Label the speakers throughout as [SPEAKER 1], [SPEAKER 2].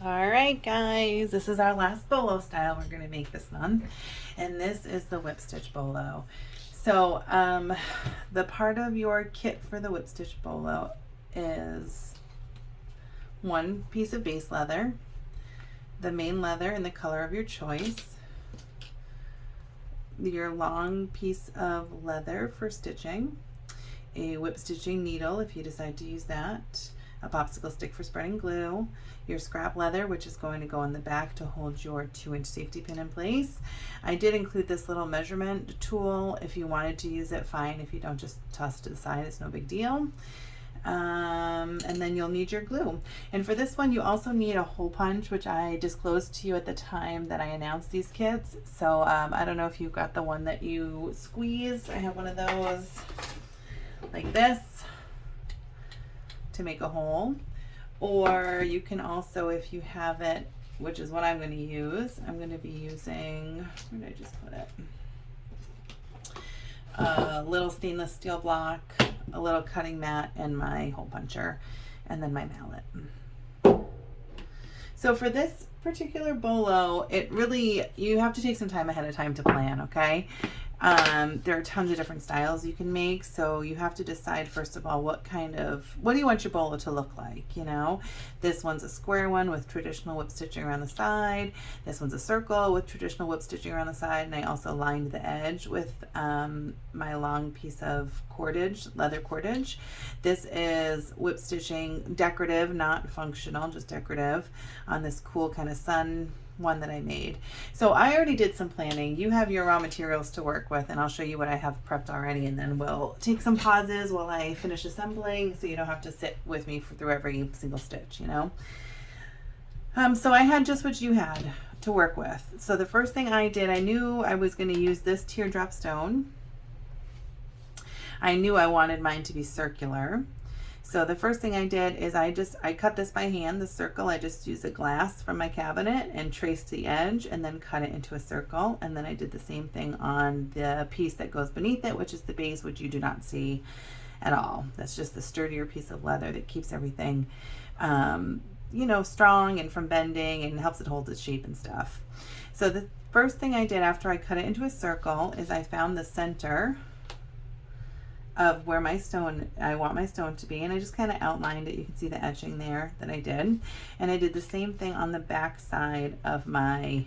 [SPEAKER 1] All right, guys, this is our last bolo style we're going to make this month, and this is the whip stitch bolo. So the part of your kit for the whip stitch bolo is one piece of base leather, the main leather in the color of your choice, your long piece of leather for stitching, a whip stitching needle if you decide to use that, a popsicle stick for spreading glue, your scrap leather, which is going to go on the back to hold your 2-inch safety pin in place. I did include this little measurement tool. If you wanted to use it, fine. If you don't, just toss it to the side. It's no big deal. And then you'll need your glue. And for this one, you also need a hole punch, which I disclosed to you at the time that I announced these kits. So I don't know if you got the one that you squeeze. I have one of those like this to make a hole, or you can also, if you have it, which is what I'm going to use, I'm going to be using, where did I just put it, a little stainless steel block, a little cutting mat, and my hole puncher, and then my mallet. So for this particular bolo, it really, you have to take some time ahead of time to plan, okay? There are tons of different styles you can make, so you have to decide first of all what do you want your bolo to look like, you know? This one's a square one with traditional whip stitching around the side. This one's a circle with traditional whip stitching around the side, and I also lined the edge with my long piece of cordage, leather cordage. This is whip stitching decorative, not functional, just decorative, on this cool kind of sun one that I made. So I already did some planning. You have your raw materials to work with, and I'll show you what I have prepped already, and then we'll take some pauses while I finish assembling so you don't have to sit with me through every single stitch, you know. So I had just what you had to work with. So the first thing I did, I knew I was going to use this teardrop stone. I knew I wanted mine to be circular. So the first thing I did is I cut this by hand, the circle. I just used a glass from my cabinet and traced the edge and then cut it into a circle. And then I did the same thing on the piece that goes beneath it, which is the base, which you do not see at all. That's just the sturdier piece of leather that keeps everything, you know, strong and from bending, and helps it hold its shape and stuff. So the first thing I did after I cut it into a circle is I found the center of where I want my stone to be, and I just kind of outlined it. You can see the etching there that I did, and I did the same thing on the back side of my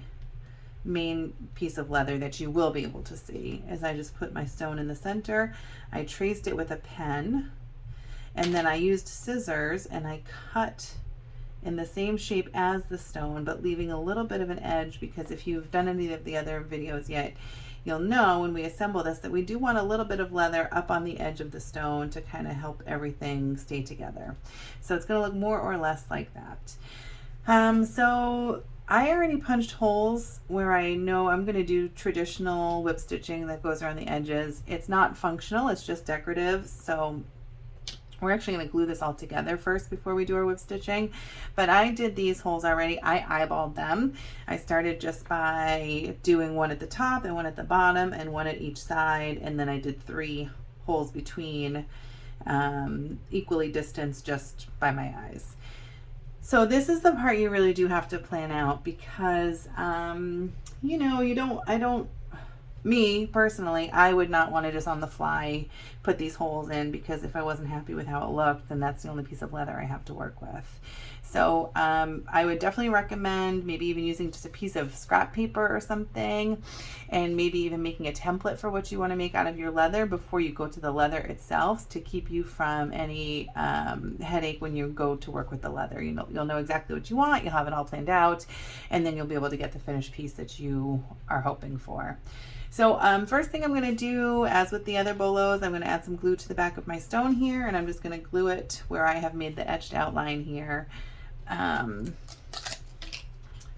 [SPEAKER 1] main piece of leather that you will be able to see. As I just put my stone in the center, I traced it with a pen, and then I used scissors and I cut in the same shape as the stone, but leaving a little bit of an edge, because if you've done any of the other videos yet, you'll know when we assemble this that we do want a little bit of leather up on the edge of the stone to kind of help everything stay together. So it's going to look more or less like that. So I already punched holes where I know I'm going to do traditional whip stitching that goes around the edges. It's not functional, it's just decorative. So we're actually going to glue this all together first before we do our whip stitching. But I did these holes already. I eyeballed them. I started just by doing one at the top and one at the bottom and one at each side. And then I did 3 holes between, equally distanced just by my eyes. So this is the part you really do have to plan out, because, you know, me personally, I would not want to just on the fly put these holes in, because if I wasn't happy with how it looked, then that's the only piece of leather I have to work with. So I would definitely recommend maybe even using just a piece of scrap paper or something, and maybe even making a template for what you want to make out of your leather before you go to the leather itself, to keep you from any headache when you go to work with the leather. You'll know exactly what you want, you'll have it all planned out, and then you'll be able to get the finished piece that you are hoping for. So first thing I'm going to do, as with the other bolos, I'm going to add some glue to the back of my stone here, and I'm just going to glue it where I have made the etched outline here,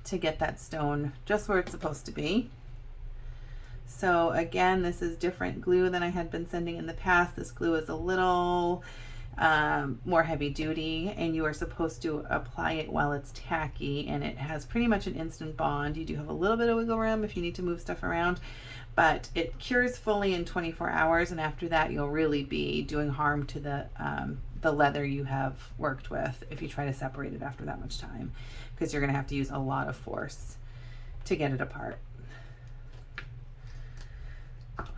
[SPEAKER 1] to get that stone just where it's supposed to be. So again, this is different glue than I had been sending in the past. This glue is a little more heavy duty, and you are supposed to apply it while it's tacky, and it has pretty much an instant bond. You do have a little bit of wiggle room if you need to move stuff around, but it cures fully in 24 hours, and after that you'll really be doing harm to the the leather you have worked with if you try to separate it after that much time, because you're going to have to use a lot of force to get it apart.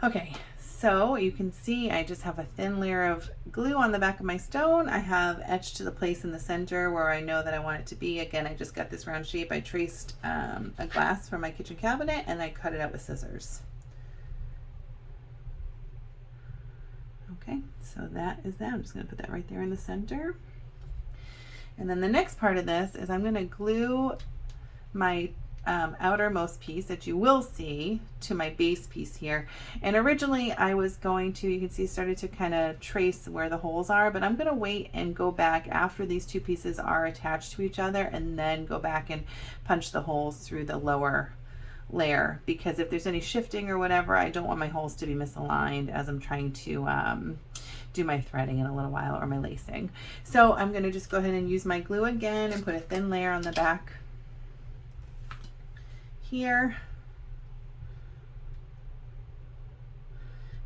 [SPEAKER 1] Okay, so you can see I just have a thin layer of glue on the back of my stone. I have etched to the place in the center where I know that I want it to be. Again, I just got this round shape. I traced a glass from my kitchen cabinet and I cut it out with scissors. Okay, so that is that. I'm just going to put that right there in the center. And then the next part of this is I'm going to glue my outermost piece that you will see to my base piece here. And originally I was going to, you can see, started to kind of trace where the holes are, but I'm going to wait and go back after these two pieces are attached to each other and then go back and punch the holes through the lower layer, because if there's any shifting or whatever, I don't want my holes to be misaligned as I'm trying to do my threading in a little while, or my lacing. So I'm going to just go ahead and use my glue again and put a thin layer on the back here.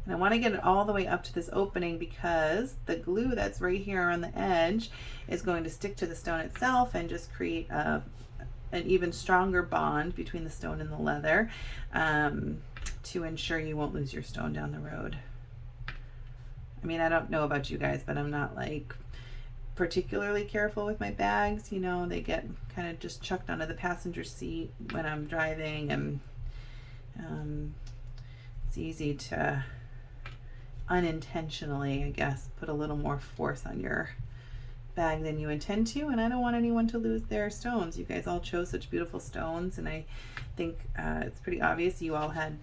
[SPEAKER 1] And I want to get it all the way up to this opening, because the glue that's right here on the edge is going to stick to the stone itself and just create an even stronger bond between the stone and the leather, to ensure you won't lose your stone down the road. I mean, I don't know about you guys, but I'm not like particularly careful with my bags. You know, they get kind of just chucked onto the passenger seat when I'm driving, and it's easy to unintentionally, I guess, put a little more force on your bag than you intend to, and I don't want anyone to lose their stones. You guys all chose such beautiful stones, and I think it's pretty obvious you all had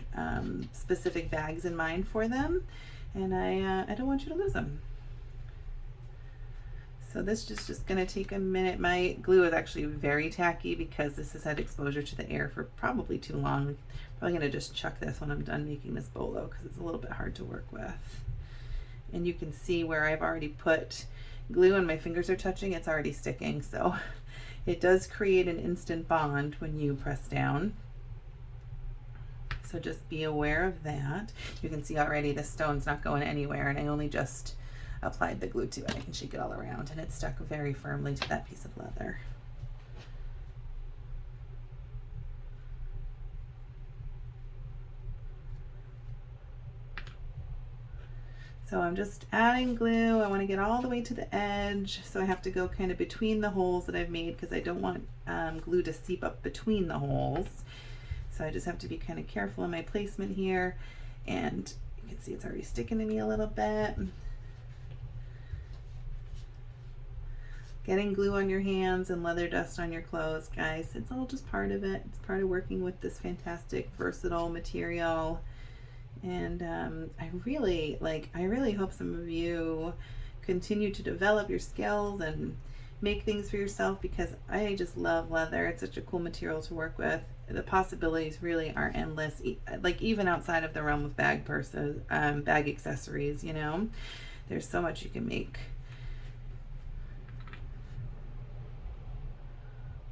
[SPEAKER 1] specific bags in mind for them, and I don't want you to lose them. So this is just going to take a minute. My glue is actually very tacky because this has had exposure to the air for probably too long. I'm probably going to just chuck this when I'm done making this bolo, because it's a little bit hard to work with. And you can see where I've already put glue and my fingers are touching, it's already sticking. So it does create an instant bond when you press down. So just be aware of that. You can see already the stone's not going anywhere, and I only just applied the glue to it. I can shake it all around and it's stuck very firmly to that piece of leather. So I'm just adding glue. I want to get all the way to the edge, so I have to go kind of between the holes that I've made, because I don't want glue to seep up between the holes. So I just have to be kind of careful in my placement here, and you can see it's already sticking to me a little bit. Getting glue on your hands and leather dust on your clothes, guys, it's all just part of it. It's part of working with this fantastic, versatile material. And I really hope some of you continue to develop your skills and make things for yourself, because I just love leather. It's such a cool material to work with. The possibilities really are endless, like even outside of the realm of bag purses, bag accessories, you know. There's so much you can make.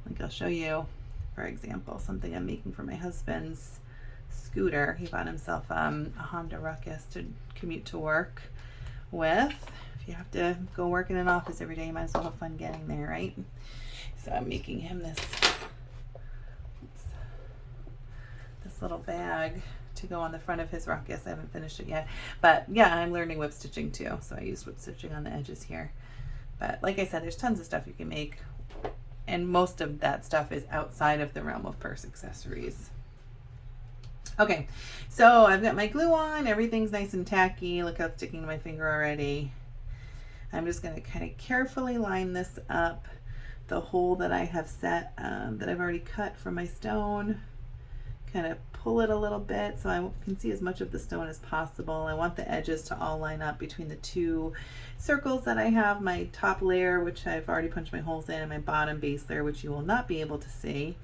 [SPEAKER 1] Like I'll show you, for example, something I'm making for my husband's scooter. He bought himself a Honda Ruckus to commute to work with. If you have to go work in an office every day, you might as well have fun getting there, right? So I'm making him this little bag to go on the front of his Ruckus. I haven't finished it yet, but yeah, I'm learning whip stitching too, so I used whip stitching on the edges here. But like I said, there's tons of stuff you can make, and most of that stuff is outside of the realm of purse accessories. Okay, so I've got my glue on, everything's nice and tacky. Look how it's sticking to my finger already. I'm just going to kind of carefully line this up, the hole that I have set, that I've already cut from my stone. Kind of pull it a little bit so I can see as much of the stone as possible. I want the edges to all line up between the two circles that I have, my top layer, which I've already punched my holes in, and my bottom base layer, which you will not be able to see.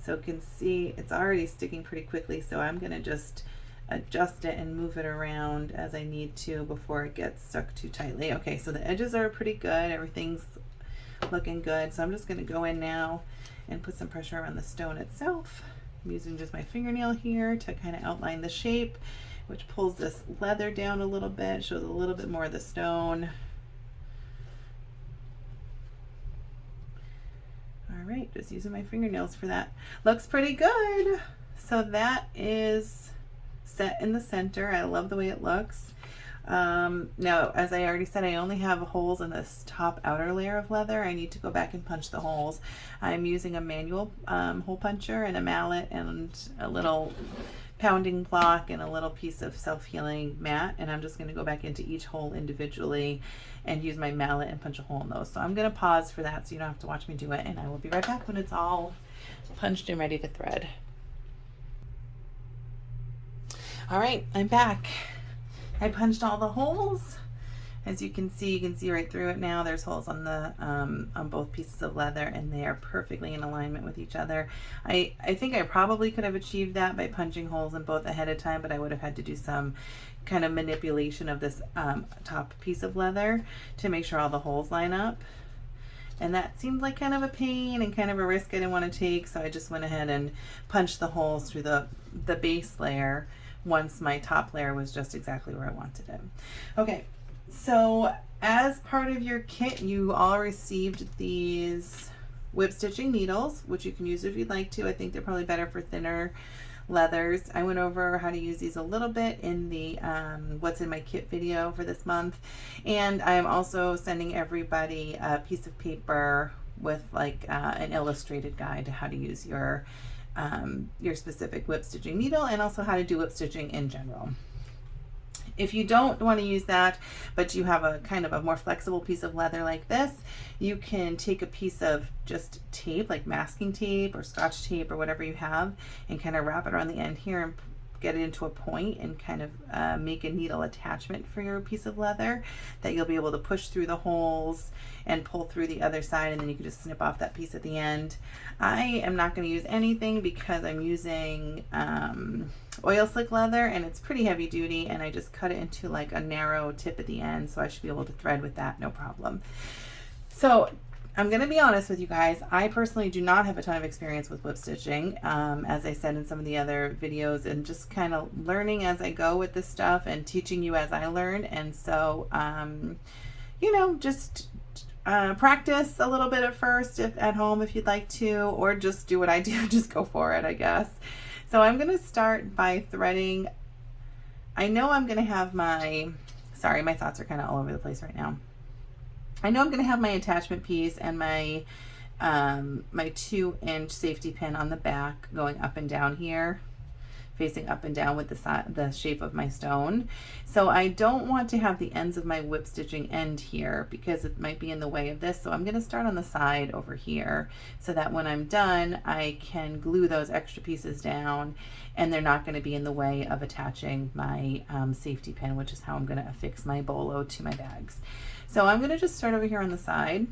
[SPEAKER 1] So you can see it's already sticking pretty quickly, so I'm going to just adjust it and move it around as I need to before it gets stuck too tightly. Okay, so the edges are pretty good, everything's looking good, so I'm just going to go in now and put some pressure around the stone itself. I'm using just my fingernail here to kind of outline the shape, which pulls this leather down a little bit, shows a little bit more of the stone. All right, just using my fingernails for that. Looks pretty good. So that is set in the center. I love the way it looks. Now, as I already said, I only have holes in this top outer layer of leather. I need to go back and punch the holes. I'm using a manual hole puncher and a mallet and a little pounding block and a little piece of self-healing mat, and I'm just going to go back into each hole individually and use my mallet and punch a hole in those. So I'm going to pause for that so you don't have to watch me do it, and I will be right back when it's all punched and ready to thread. All right, I'm back. I punched all the holes. As you can see right through it now. There's holes on the on both pieces of leather, and they are perfectly in alignment with each other. I think I probably could have achieved that by punching holes in both ahead of time, but I would have had to do some kind of manipulation of this top piece of leather to make sure all the holes line up. And that seemed like kind of a pain and kind of a risk I didn't want to take, so I just went ahead and punched the holes through the base layer once my top layer was just exactly where I wanted it. Okay. So as part of your kit, you all received these whip stitching needles, which you can use if you'd like to. I think they're probably better for thinner leathers. I went over how to use these a little bit in the what's in my kit video for this month. And I'm also sending everybody a piece of paper with like an illustrated guide to how to use your specific whip stitching needle, and also how to do whip stitching in general. If you don't want to use that, but you have a kind of a more flexible piece of leather like this, you can take a piece of just tape, like masking tape or scotch tape or whatever you have, and kind of wrap it around the end here and get it into a point and kind of make a needle attachment for your piece of leather that you'll be able to push through the holes and pull through the other side, and then you can just snip off that piece at the end. I am not going to use anything because I'm using oil slick leather, and it's pretty heavy duty, and I just cut it into like a narrow tip at the end, so I should be able to thread with that no problem. So I'm going to be honest with you guys. I personally do not have a ton of experience with whip stitching, as I said in some of the other videos, and just kind of learning as I go with this stuff and teaching you as I learn. And so, you know, just practice a little bit at first at home if you'd like to, or just do what I do, just go for it, I guess. So I'm going to start by threading. I know I'm going to have my, sorry, my thoughts are kind of all over the place right now. I know I'm going to have my attachment piece and my my 2-inch safety pin on the back going up and down here, facing up and down with the shape of my stone. So I don't want to have the ends of my whip stitching end here because it might be in the way of this. So I'm going to start on the side over here so that when I'm done, I can glue those extra pieces down and they're not going to be in the way of attaching my safety pin, which is how I'm going to affix my bolo to my bags. So I'm going to just start over here on the side,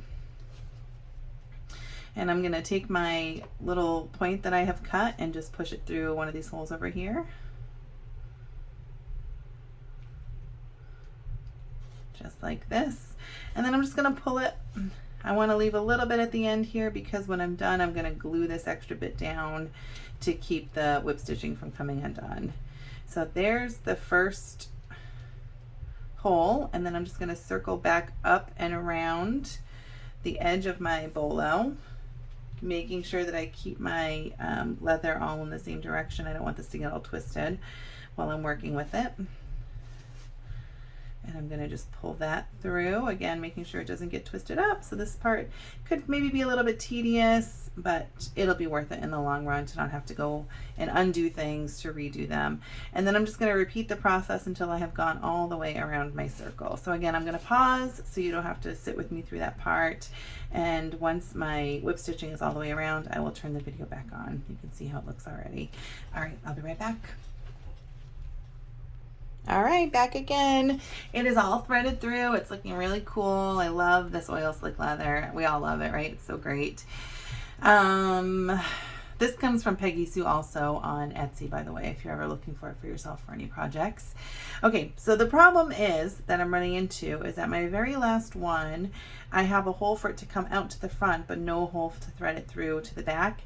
[SPEAKER 1] and I'm going to take my little point that I have cut and just push it through one of these holes over here. Just like this. And then I'm just going to pull it. I want to leave a little bit at the end here because when I'm done, I'm going to glue this extra bit down to keep the whip stitching from coming undone. So there's the first hole, and then I'm just going to circle back up and around the edge of my bolo, making sure that I keep my leather all in the same direction. I don't want this to get all twisted while I'm working with it. And I'm going to just pull that through, again making sure it doesn't get twisted up. So this part could maybe be a little bit tedious, but it'll be worth it in the long run to not have to go and undo things to redo them. And then I'm just going to repeat the process until I have gone all the way around my circle. So again, I'm going to pause so you don't have to sit with me through that part. And once my whip stitching is all the way around, I will turn the video back on. You can see how it looks already. All right, I'll be right back. All right, back again. It is all threaded through. It's looking really cool. I love this oil slick leather. We all love it, right? It's so great. This comes from Peggy Sue also on Etsy, by the way, if you're ever looking for it for yourself for any projects. Okay, so the problem is that I'm running into is that my very last one, I have a hole for it to come out to the front, but no hole to thread it through to the back.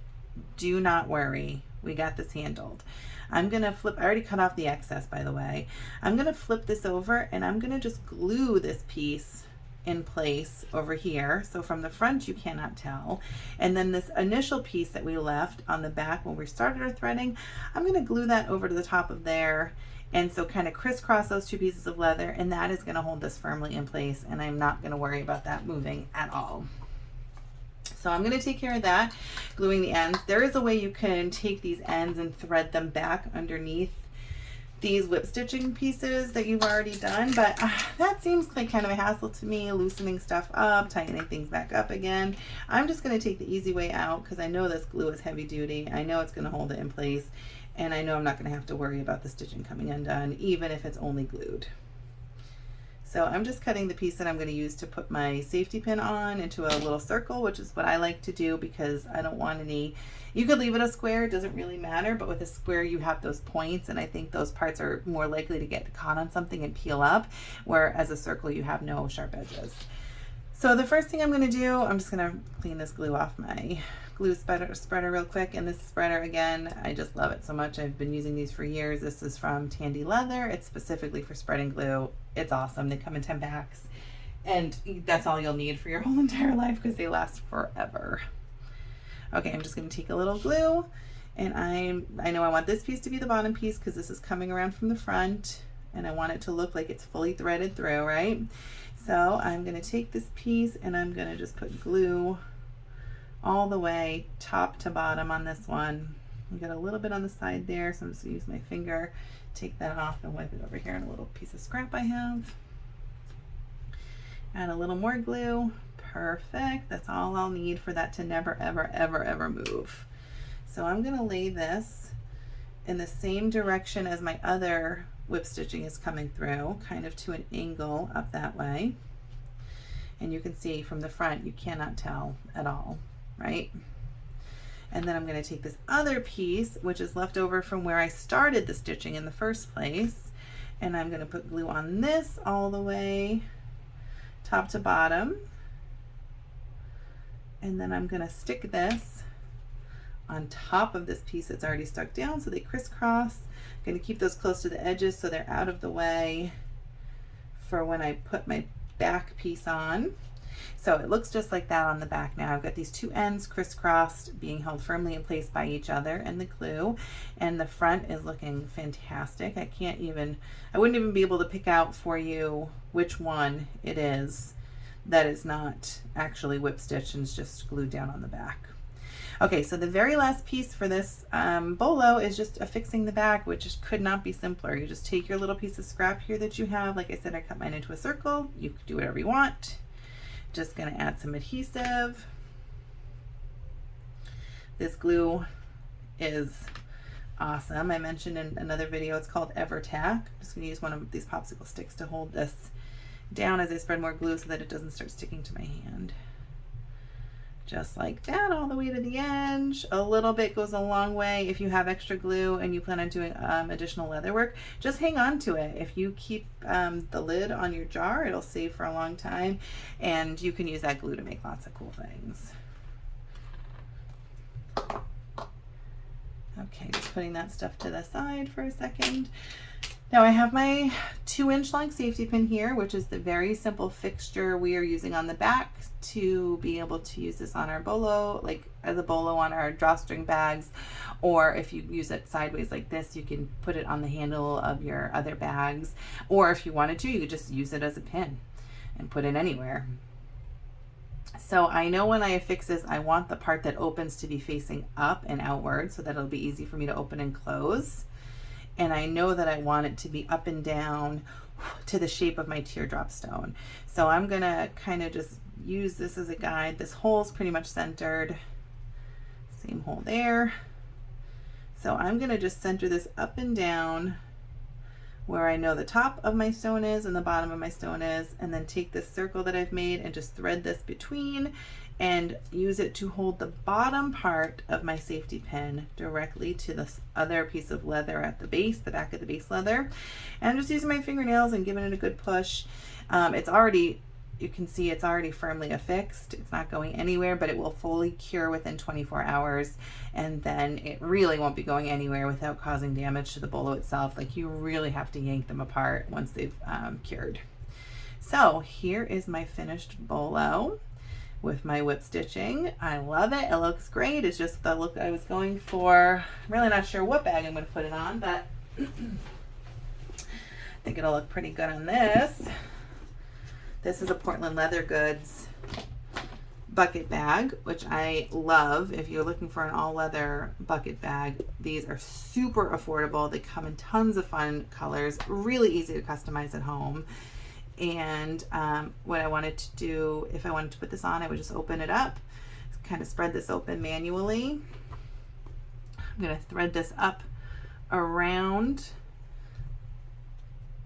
[SPEAKER 1] Do not worry. We got this handled. I'm going to flip, I already cut off the excess, by the way. I'm going to flip this over and I'm going to just glue this piece in place over here. So from the front, you cannot tell. And then this initial piece that we left on the back when we started our threading, I'm going to glue that over to the top of there. And so kind of crisscross those two pieces of leather, and that is going to hold this firmly in place, and I'm not going to worry about that moving at all. So I'm going to take care of that, gluing the ends. There is a way you can take these ends and thread them back underneath these whip stitching pieces that you've already done, but that seems like kind of a hassle to me, loosening stuff up, tightening things back up again. I'm just going to take the easy way out because I know this glue is heavy duty. I know it's going to hold it in place, and I know I'm not going to have to worry about the stitching coming undone, even if it's only glued. So I'm just cutting the piece that I'm going to use to put my safety pin on into a little circle, which is what I like to do because I don't want any, you could leave it a square, it doesn't really matter, but with a square you have those points, and I think those parts are more likely to get caught on something and peel up, whereas a circle you have no sharp edges. So the first thing I'm going to do, I'm just going to clean this glue off my glue spreader real quick. And this spreader, again, I just love it so much. I've been using these for years. This is from Tandy Leather. It's specifically for spreading glue. It's awesome. They come in 10 packs, and that's all you'll need for your whole entire life because they last forever. Okay, I'm just going to take a little glue, and I know I want this piece to be the bottom piece because this is coming around from the front, and I want it to look like it's fully threaded through, right? So I'm going to take this piece and I'm going to just put glue all the way top to bottom on this one. I got a little bit on the side there, so I'm just going to use my finger, take that off and wipe it over here in a little piece of scrap I have. Add a little more glue. Perfect. That's all I'll need for that to never, ever, ever, ever move. So I'm going to lay this in the same direction as my other whip stitching is coming through, kind of to an angle up that way. And you can see from the front, you cannot tell at all, right? And then I'm going to take this other piece, which is left over from where I started the stitching in the first place, and I'm going to put glue on this all the way top to bottom. And then I'm going to stick this on top of this piece that's already stuck down so they crisscross. I'm going to keep those close to the edges so they're out of the way for when I put my back piece on. So it looks just like that on the back now. I've got these two ends crisscrossed, being held firmly in place by each other and the glue, and the front is looking fantastic. I wouldn't even be able to pick out for you which one it is that is not actually whip stitched and is just glued down on the back. Okay, so the very last piece for this bolo is just affixing the back, which just could not be simpler. You just take your little piece of scrap here that you have. Like I said, I cut mine into a circle. You could do whatever you want. Just going to add some adhesive. This glue is awesome. I mentioned in another video it's called EverTack. I'm just going to use one of these popsicle sticks to hold this down as I spread more glue so that it doesn't start sticking to my hand. Just like that, all the way to the edge. A little bit goes a long way. If you have extra glue and you plan on doing additional leather work, just hang on to it. If you keep the lid on your jar, it'll save for a long time, and you can use that glue to make lots of cool things. Okay, just putting that stuff to the side for a second. Now I have my 2-inch long safety pin here, which is the very simple fixture we are using on the back to be able to use this on our bolo, like as a bolo on our drawstring bags, or if you use it sideways like this, you can put it on the handle of your other bags, or if you wanted to, you could just use it as a pin and put it anywhere. So I know when I affix this, I want the part that opens to be facing up and outward so that it'll be easy for me to open and close. And I know that I want it to be up and down to the shape of my teardrop stone. So I'm gonna kind of just use this as a guide. This hole's pretty much centered. Same hole there. So I'm gonna just center this up and down where I know the top of my stone is and the bottom of my stone is, and then take this circle that I've made and just thread this between and use it to hold the bottom part of my safety pin directly to this other piece of leather at the base, the back of the base leather. And I'm just using my fingernails and giving it a good push. It's already, you can see it's already firmly affixed. It's not going anywhere, but it will fully cure within 24 hours. And then it really won't be going anywhere without causing damage to the bolo itself. Like, you really have to yank them apart once they've cured. So here is my finished bolo with my whip stitching. I love it. It looks great. It's just the look I was going for. I'm really not sure what bag I'm going to put it on, but I think it'll look pretty good on this. This is a Portland Leather Goods bucket bag, which I love. If you're looking for an all leather bucket bag, these are super affordable. They come in tons of fun colors, really easy to customize at home. And what I wanted to do, if I wanted to put this on, I would just open it up, kind of spread this open manually. I'm going to thread this up around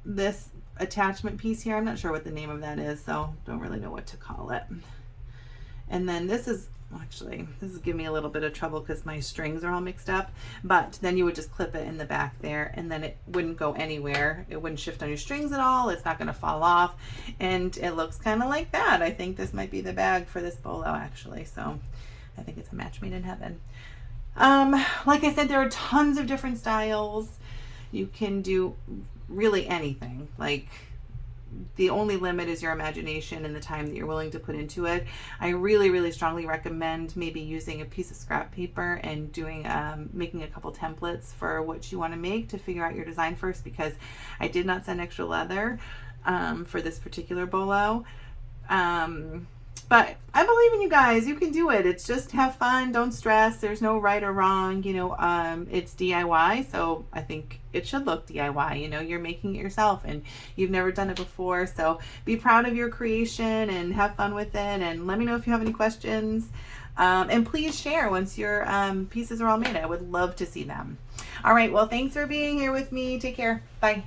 [SPEAKER 1] this attachment piece here. I'm not sure what the name of that is, so don't really know what to call it. And then this is giving me a little bit of trouble because my strings are all mixed up, but then you would just clip it in the back there, and then it wouldn't go anywhere. It wouldn't shift on your strings at all. It's not going to fall off, and it looks kind of like that. I think this might be the bag for this bolo, actually, so I think it's a match made in heaven. Like I said, there are tons of different styles. You can do really anything. Like, the only limit is your imagination and the time that you're willing to put into it. I really, really strongly recommend maybe using a piece of scrap paper and doing making a couple templates for what you want to make to figure out your design first, because I did not send extra leather for this particular bolo. But I believe in you guys. You can do it. It's just have fun. Don't stress. There's no right or wrong. You know, it's DIY, so I think it should look DIY. You know, you're making it yourself and you've never done it before. So be proud of your creation and have fun with it. And let me know if you have any questions. And please share once your pieces are all made. I would love to see them. All right. Well, thanks for being here with me. Take care. Bye.